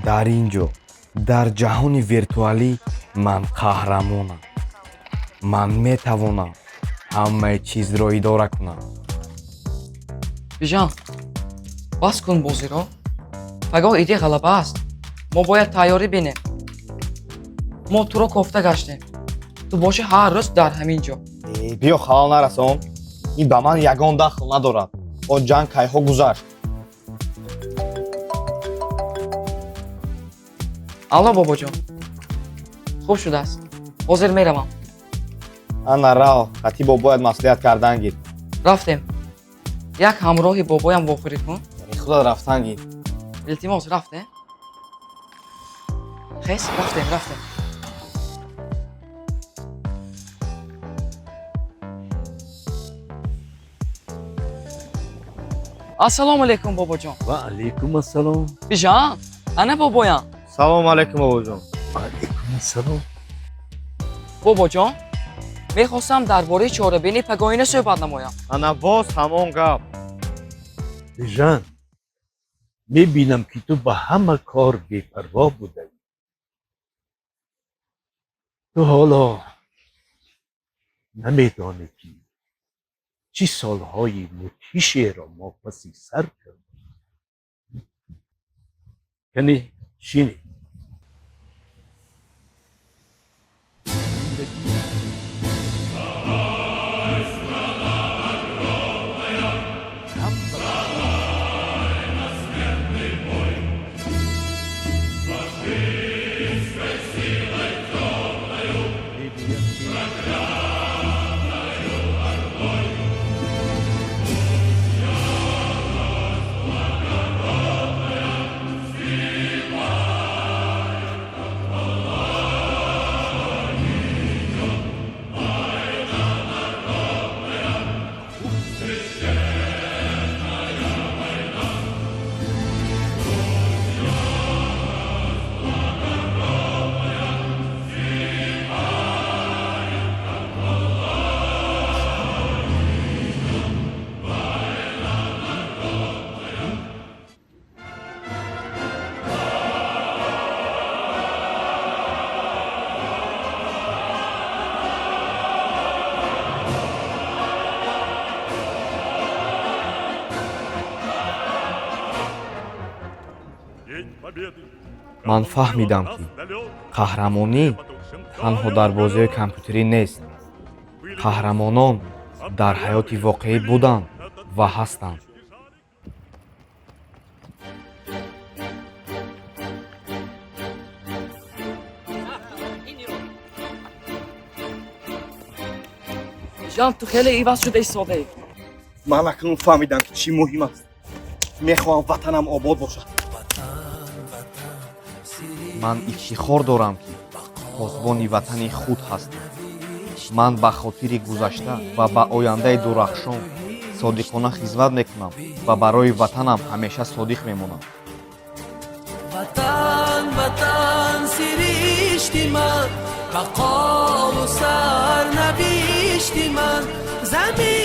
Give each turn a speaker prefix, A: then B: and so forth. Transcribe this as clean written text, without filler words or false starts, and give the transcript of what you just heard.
A: дар ин ҷо дар ҷаҳони виртуалӣ ман қаҳрамонам. Ман метавонам ҳамаи чизро идора кунам.
B: Бижан, бас кун бозиро. Пагоҳ иди ғалаба аст. Мо бояд тайёрӣ бинем. Мо туро кофта гаштем. Ту бошӣ ҳар рӯз дар ҳамин ҷо.
C: биё халал нарасон. ин ба ман ягон дахл надорад. бо ҷанг кайҳо гузашт.
B: алло бобоҷон, хуб шудааст. ҳозир меравам.
C: ана раҳ хати бобояд маслиҳат кардан гир.
B: рафтем. як ҳамроҳи бобоям вохӯрӣ кун.
C: худат рафтан гир.
B: илтимос рафте. хес рафтем. ассалому алайкум бобоҷон.
D: ва алайкум ассалом.
B: Бижан, ана бобоям.
C: салому алайкум бобоҷон.
D: ва алайкум ассалом.
B: бобоҷон, мехостам дар бораи чорабинӣ пагоҳина суҳбат намоям.
C: ана боз ҳамон гап.
D: бижан, мебинам ки ту ба ҳама кор бепарво будаӣ. ту ҳоло намедонӣ ки чӣ солҳои мудҳишеро мо паси сар кардем. кани шинӣ.
A: ман фаҳмидам ки қаҳрамонӣ танҳо дар бозиҳои компютерӣ нест. қаҳрамонон дар ҳаёти воқеӣ буданд ва ҳастанд.
B: бижан, ту хеле иваз шуда истодаӣ.
C: ман акнун фаҳмидам ки чӣ муҳим аст. мехоҳам ватанам обод бошад.
A: ман ифтихор дорам ки посбони ватани худ ҳастам. ман ба хотири гузашта ва ба ояндаи дурахшон содиқона хизмат мекунам ва барои ватанам ҳамеша содиқ мемонам.
E: ватан ватан сиришти ман бақолу сарнавишти ман замин